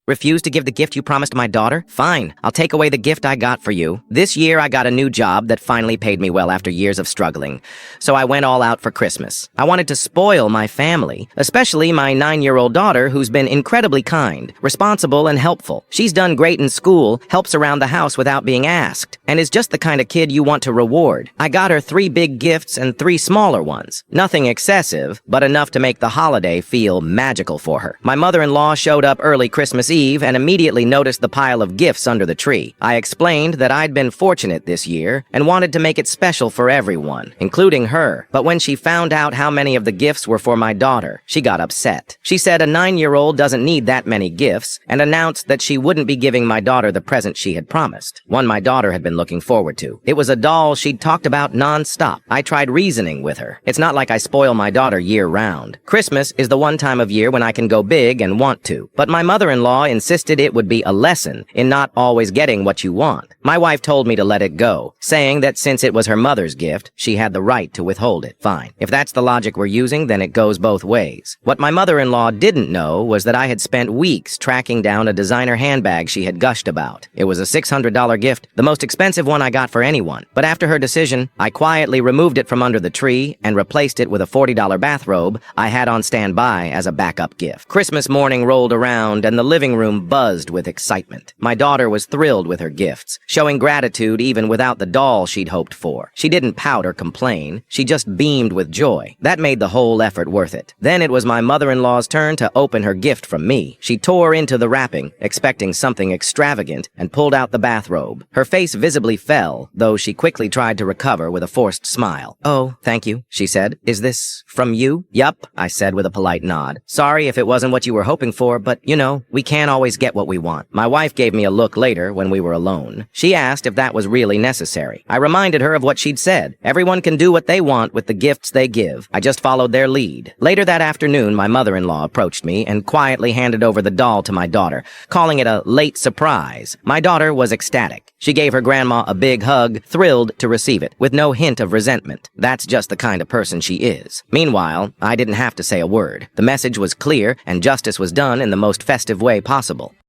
Refuse to give the gift you promised my daughter? Fine, I'll take away the gift I got for you. This year I got a new job that finally paid me well after years of struggling. So I went all out for Christmas. I wanted to spoil my family, especially my 9-year-old daughter who's been incredibly kind, responsible, and helpful. She's done great in school, helps around the house without being asked, and is just the kind of kid you want to reward. I got her 3 big gifts and 3 smaller ones. Nothing excessive, but enough to make the holiday feel magical for her. My mother-in-law showed up early Christmas Eve and immediately noticed the pile of gifts under the tree. I explained that I'd been fortunate this year and wanted to make it special for everyone, including her. But when she found out how many of the gifts were for my daughter, she got upset. She said a 9-year-old doesn't need that many gifts and announced that she wouldn't be giving my daughter the present she had promised, one my daughter had been looking forward to. It was a doll she'd talked about non-stop. I tried reasoning with her. It's not like I spoil my daughter year-round. Christmas is the one time of year when I can go big and want to. But my mother-in-law insisted it would be a lesson in not always getting what you want. My wife told me to let it go, saying that since it was her mother's gift, she had the right to withhold it. Fine. If that's the logic we're using, then it goes both ways. What my mother-in-law didn't know was that I had spent weeks tracking down a designer handbag she had gushed about. It was a $600 gift, the most expensive one I got for anyone. But after her decision, I quietly removed it from under the tree and replaced it with a $40 bathrobe I had on standby as a backup gift. Christmas morning rolled around and the living room buzzed with excitement. My daughter was thrilled with her gifts, showing gratitude even without the doll she'd hoped for. She didn't pout or complain. She just beamed with joy. That made the whole effort worth it. Then it was my mother-in-law's turn to open her gift from me. She tore into the wrapping, expecting something extravagant, and pulled out the bathrobe. Her face visibly fell, though she quickly tried to recover with a forced smile. "Oh, thank you," she said. "Is this from you?" "Yup," I said with a polite nod. "Sorry if it wasn't what you were hoping for, but, you know, we can't always get what we want." My wife gave me a look later when we were alone. She asked if that was really necessary. I reminded her of what she'd said. Everyone can do what they want with the gifts they give. I just followed their lead. Later that afternoon, my mother-in-law approached me and quietly handed over the doll to my daughter, calling it a late surprise. My daughter was ecstatic. She gave her grandma a big hug, thrilled to receive it, with no hint of resentment. That's just the kind of person she is. Meanwhile, I didn't have to say a word. The message was clear, and justice was done in the most festive way possible.